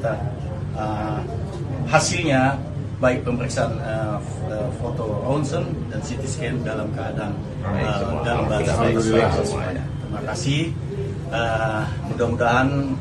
kita hasilnya baik pemeriksaan foto ronsen dan CT scan dalam keadaan dalam batas semuanya. Terima kasih. Mudah-mudahan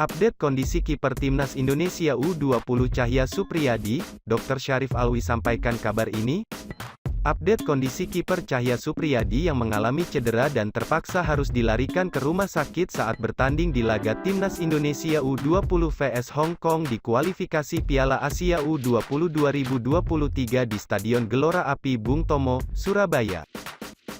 update kondisi kiper Timnas Indonesia U20 Cahya Supriyadi, Dr. Syarif Alwi sampaikan kabar ini. Update kondisi kiper Cahya Supriyadi yang mengalami cedera dan terpaksa harus dilarikan ke rumah sakit saat bertanding di laga Timnas Indonesia U20 vs Hong Kong di kualifikasi Piala Asia U20 2023 di Stadion Gelora Api Bung Tomo, Surabaya.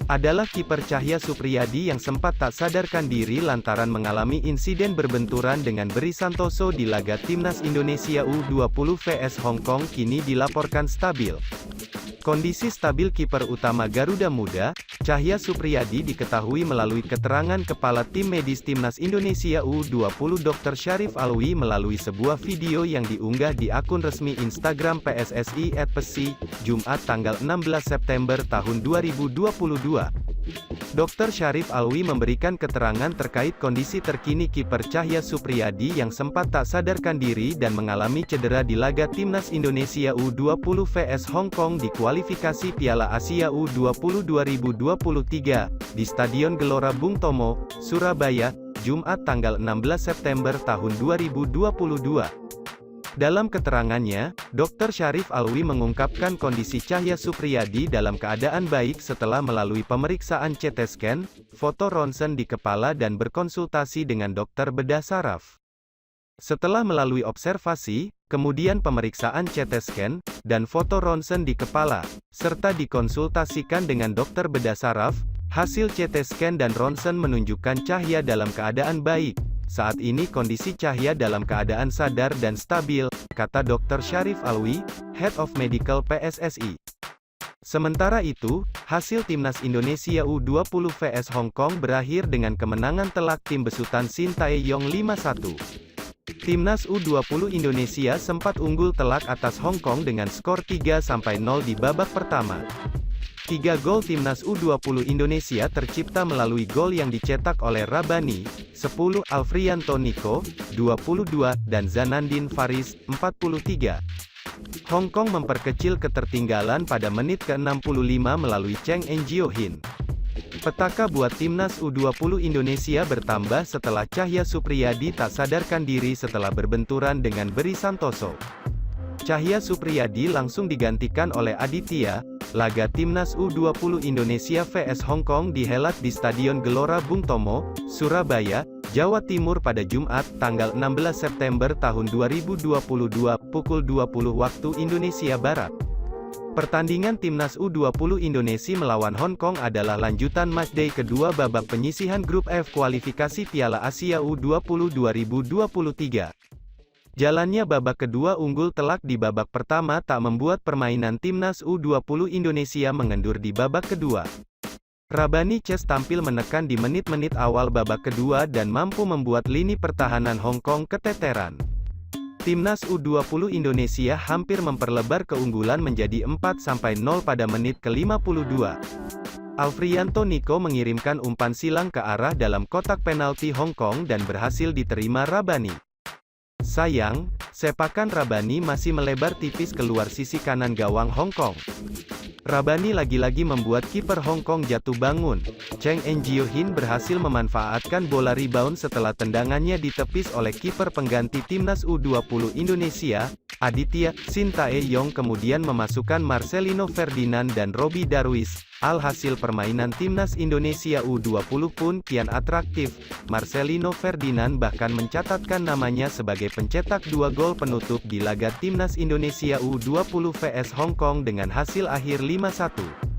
Adalah kiper Cahya Supriyadi yang sempat tak sadarkan diri lantaran mengalami insiden berbenturan dengan Beri Santoso di laga Timnas Indonesia U20 vs Hong Kong kini dilaporkan stabil. Kondisi stabil kiper utama Garuda Muda, Cahya Supriyadi diketahui melalui keterangan Kepala Tim Medis Timnas Indonesia U20 Dr. Syarif Alwi melalui sebuah video yang diunggah di akun resmi Instagram PSSI @pesi, Jumat tanggal 16 September tahun 2022. Dr. Syarif Alwi memberikan keterangan terkait kondisi terkini kiper Cahya Supriyadi yang sempat tak sadarkan diri dan mengalami cedera di laga Timnas Indonesia U20 vs Hong Kong di kualifikasi Piala Asia U20 2023, di Stadion Gelora Bung Tomo, Surabaya, Jumat tanggal 16 September tahun 2022. Dalam keterangannya, Dr. Syarif Alwi mengungkapkan kondisi Cahya Supriyadi dalam keadaan baik setelah melalui pemeriksaan CT scan, foto ronsen di kepala dan berkonsultasi dengan dokter bedah saraf. Setelah melalui observasi, kemudian pemeriksaan CT scan, dan foto ronsen di kepala, serta dikonsultasikan dengan dokter bedah saraf, hasil CT scan dan ronsen menunjukkan Cahya dalam keadaan baik. Saat ini kondisi Cahya dalam keadaan sadar dan stabil, kata Dr. Syarif Alwi, Head of Medical PSSI. Sementara itu, hasil Timnas Indonesia U20 vs Hong Kong berakhir dengan kemenangan telak tim besutan Shin Tae-yong 5-1. Timnas U20 Indonesia sempat unggul telak atas Hong Kong dengan skor 3-0 di babak pertama. 3 gol Timnas U20 Indonesia tercipta melalui gol yang dicetak oleh Rabani, 10, Alfrianto Nico, 22, dan Zanandin Faris, 43. Hong Kong memperkecil ketertinggalan pada menit ke-65 melalui Cheng En-jio-hin. Petaka buat Timnas U20 Indonesia bertambah setelah Cahya Supriyadi tak sadarkan diri setelah berbenturan dengan Beri Santoso. Cahya Supriyadi langsung digantikan oleh Aditya. Laga Timnas U20 Indonesia vs Hong Kong dihelat di Stadion Gelora Bung Tomo, Surabaya, Jawa Timur pada Jumat, tanggal 16 September tahun 2022, pukul 20 waktu Indonesia Barat. Pertandingan Timnas U20 Indonesia melawan Hong Kong adalah lanjutan matchday kedua babak penyisihan grup F kualifikasi Piala Asia U20 2023. Jalannya babak kedua unggul telak di babak pertama tak membuat permainan Timnas U20 Indonesia mengendur di babak kedua. Rabani Ches tampil menekan di menit-menit awal babak kedua dan mampu membuat lini pertahanan Hong Kong keteteran. Timnas U20 Indonesia hampir memperlebar keunggulan menjadi 4-0 pada menit ke-52. Alfrianto Nico mengirimkan umpan silang ke arah dalam kotak penalti Hong Kong dan berhasil diterima Rabani. Sayang, sepakan Rabani masih melebar tipis keluar sisi kanan gawang Hong Kong. Rabani lagi-lagi membuat kiper Hong Kong jatuh bangun. Cheng En-jio-hin berhasil memanfaatkan bola rebound setelah tendangannya ditepis oleh kiper pengganti Timnas U20 Indonesia, Aditya. Shin Tae-yong kemudian memasukkan Marcelino Ferdinand dan Robby Darwish. Alhasil permainan Timnas Indonesia U20 pun kian atraktif. Marcelino Ferdinand bahkan mencatatkan namanya sebagai pencetak 2 gol penutup di laga Timnas Indonesia U20 vs Hong Kong dengan hasil akhir 5-1.